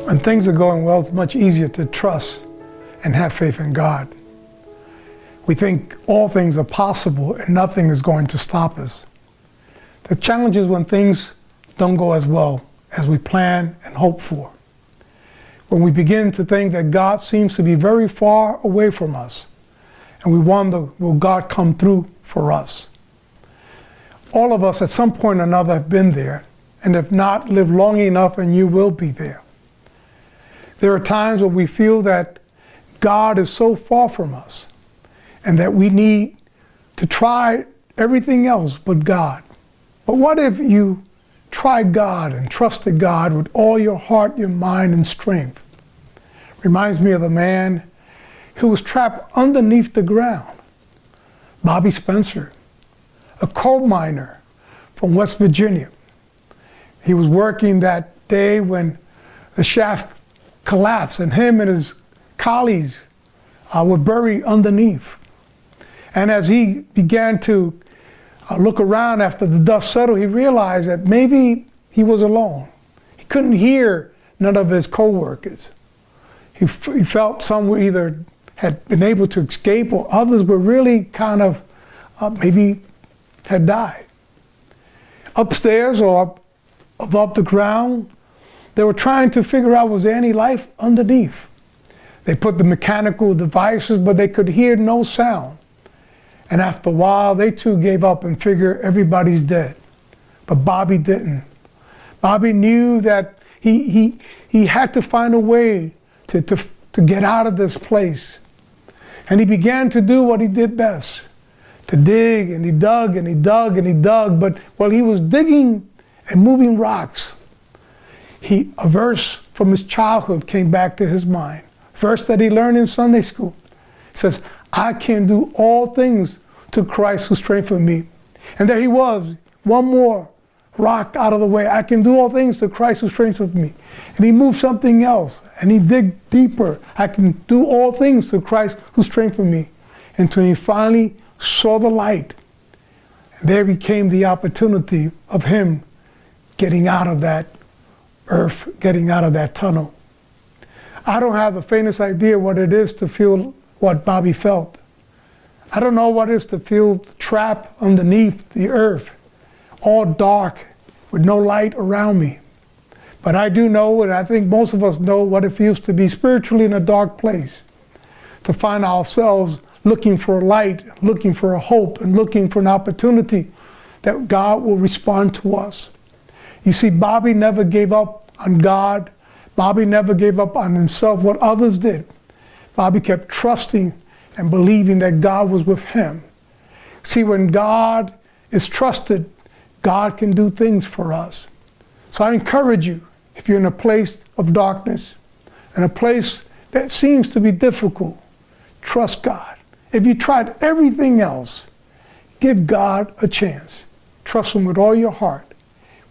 When things are going well, it's much easier to trust and have faith in God. We think all things are possible and nothing is going to stop us. The challenge is when things don't go as well as we plan and hope for. When we begin to think that God seems to be very far away from us, and we wonder, will God come through for us? All of us at some point or another have been there, and if not, live long enough and you will be there. There are times when we feel that God is so far from us, and that we need to try everything else but God. But what if you tried God and trusted God with all your heart, your mind, and strength? Reminds me of a man who was trapped underneath the ground. Bobby Spencer, a coal miner from West Virginia. He was working that day when the shaft collapsed and him and his colleagues were buried underneath. And as he began to look around after the dust settled, he realized that maybe he was alone. He couldn't hear none of his co-workers. He felt some were either had been able to escape or others were really kind of maybe had died. Upstairs or above the ground, they were trying to figure out, was there any life underneath? They put the mechanical devices, but they could hear no sound. And after a while, they too gave up and figured everybody's dead. But Bobby didn't. Bobby knew that he had to find a way to get out of this place. And he began to do what he did best, to dig, and he dug, and he dug, and he dug. But while he was digging and moving rocks, a verse from his childhood came back to his mind. A verse that he learned in Sunday school. It says, I can do all things to Christ who strengthened me. And there he was, one more rock out of the way. I can do all things to Christ who strengthens me. And he moved something else, and he digged deeper. I can do all things to Christ who strengthened me. Until he finally saw the light. And there became the opportunity of him getting out of that earth, getting out of that tunnel. I don't have the faintest idea what it is to feel what Bobby felt. I don't know what it is to feel trapped underneath the earth, all dark, with no light around me. But I do know, and I think most of us know, what it feels to be spiritually in a dark place, to find ourselves looking for a light, looking for a hope, and looking for an opportunity that God will respond to us. You see, Bobby never gave up on God. Bobby never gave up on himself, what others did. Bobby kept trusting and believing that God was with him. See, when God is trusted, God can do things for us. So I encourage you, if you're in a place of darkness, in a place that seems to be difficult, trust God. If you tried everything else, give God a chance. Trust him with all your heart,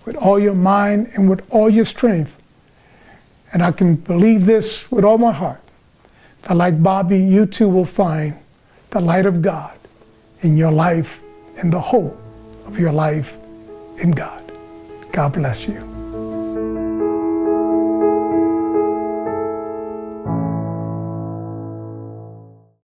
with all your mind, and with all your strength. And I can believe this with all my heart, that like Bobby, you too will find the light of God in your life and the hope of your life in God. God bless you.